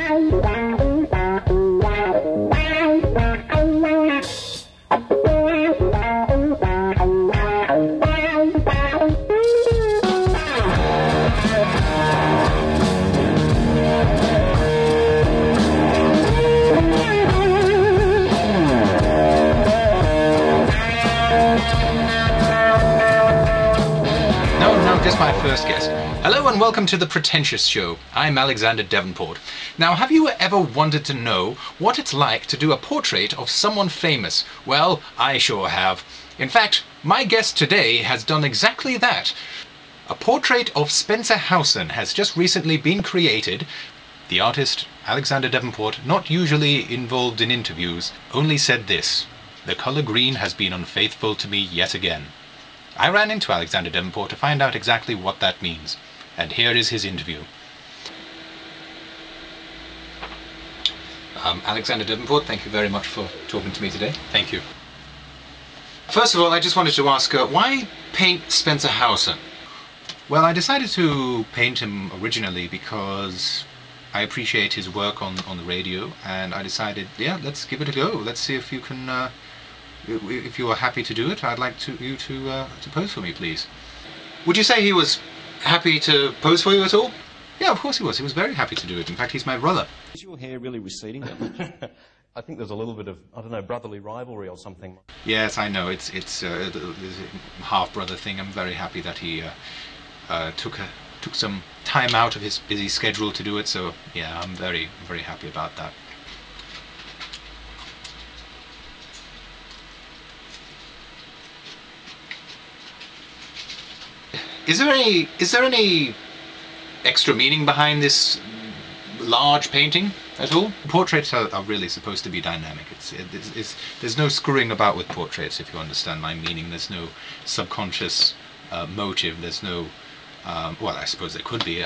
Just my first guest. Hello and welcome to the Pretentious Show. I'm Alexander Devenport. Now, have you ever wanted to know what it's like to do a portrait of someone famous? Well, I sure have. In fact, my guest today has done exactly that. A portrait of Spencer Howson has just recently been created. The artist, Alexander Devenport, not usually involved in interviews, only said this: "The colour green has been unfaithful to me yet again." I ran into Alexander Devenport to find out exactly what that means, and here is his interview. Alexander Devenport, thank you very much for talking to me today. Thank you. First of all, I just wanted to ask, why paint Spencer Howson? Well, I decided to paint him originally because I appreciate his work on the radio, and I decided, yeah, let's give it a go. Let's see if you can... if you are happy to do it, I'd like you to pose for me, please. Would you say he was happy to pose for you at all? Yeah, of course he was. He was very happy to do it. In fact, he's my brother. Is your hair really receding that much? I think there's a little bit of, I don't know, brotherly rivalry or something. Yes, I know. It's a half-brother thing. I'm very happy that he took some time out of his busy schedule to do it. So yeah, I'm very, very happy about that. Is there any extra meaning behind this large painting at all? Portraits are really supposed to be dynamic. There's no screwing about with portraits, if you understand my meaning. There's no subconscious motive. There's no well, I suppose there could be.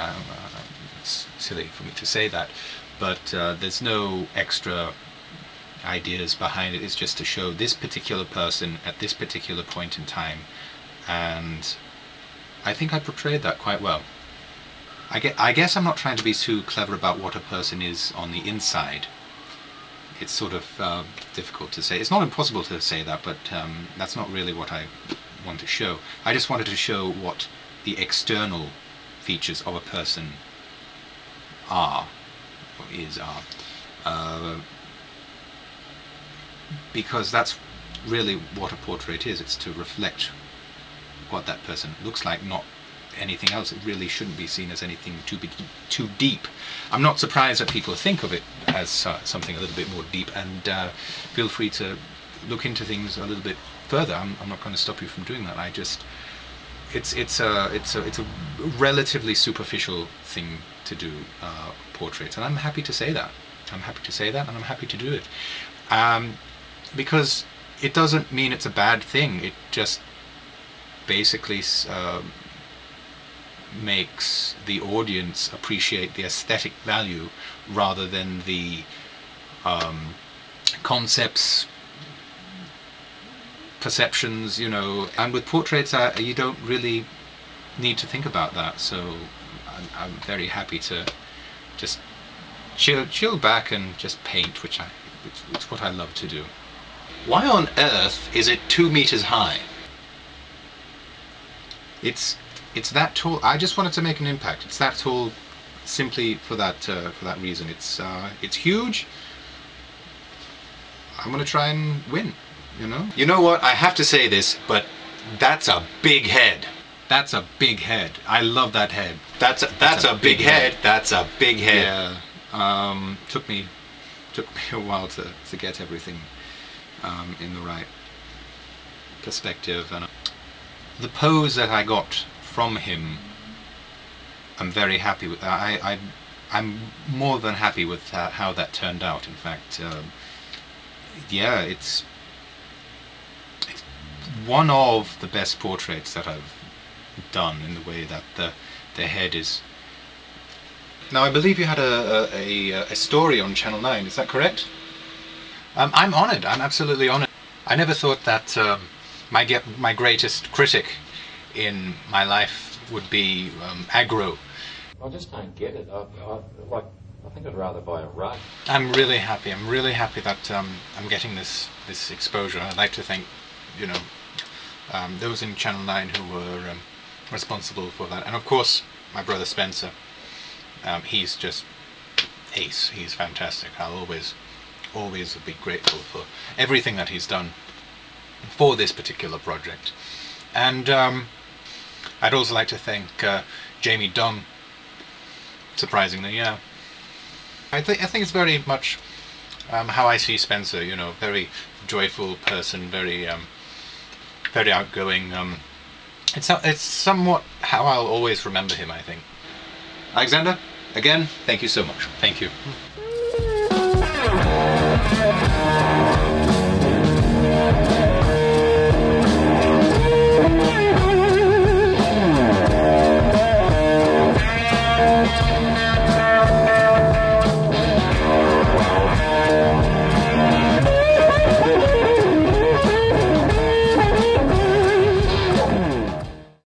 It's silly for me to say that, but there's no extra ideas behind it. It's just to show this particular person at this particular point in time, and I think I portrayed that quite well. I guess I'm not trying to be too clever about what a person is on the inside. It's sort of difficult to say. It's not impossible to say that, but that's not really what I want to show. I just wanted to show what the external features of a person are, because that's really what a portrait is. It's to reflect what that person looks like, not anything else. It really shouldn't be seen as anything too deep. I'm not surprised that people think of it as something a little bit more deep, and feel free to look into things a little bit further. I'm not going to stop you from doing that. I just, it's a relatively superficial thing to do portraits, and I'm happy to say that. I'm happy to say that, and I'm happy to do it, because it doesn't mean it's a bad thing. It just basically makes the audience appreciate the aesthetic value rather than the concepts, perceptions, you know. And with portraits, you don't really need to think about that. So I'm very happy to just chill back and just paint, which it's what I love to do. Why on earth is it 2 meters high? It's that tall. I just wanted to make an impact. It's that tall, simply for that reason. It's huge. I'm gonna try and win. You know. You know what? I have to say this, but that's a big head. That's a big head. I love that head. That's a big head. That's a big head. Yeah. Took me a while to get everything in the right perspective, and the pose that I got from him, I'm very happy with that. I'm more than happy with how that turned out. In fact, yeah, it's one of the best portraits that I've done, in the way that the head is. Now, I believe you had a story on Channel 9, is that correct? I'm honoured. I'm absolutely honoured. I never thought that my greatest critic in my life would be aggro. I just don't get it. I think I'd rather buy a rug. I'm really happy. I'm really happy that I'm getting this exposure. I'd like to thank, you know, those in Channel 9 who were responsible for that, and of course my brother Spencer. He's just ace. He's fantastic. I'll always be grateful for everything that he's done for this particular project. And I'd also like to thank Jamie Dunn. Surprisingly, yeah. I think it's very much how I see Spencer. You know, very joyful person, very outgoing. It's somewhat how I'll always remember him, I think. Alexander, again, thank you so much. Thank you.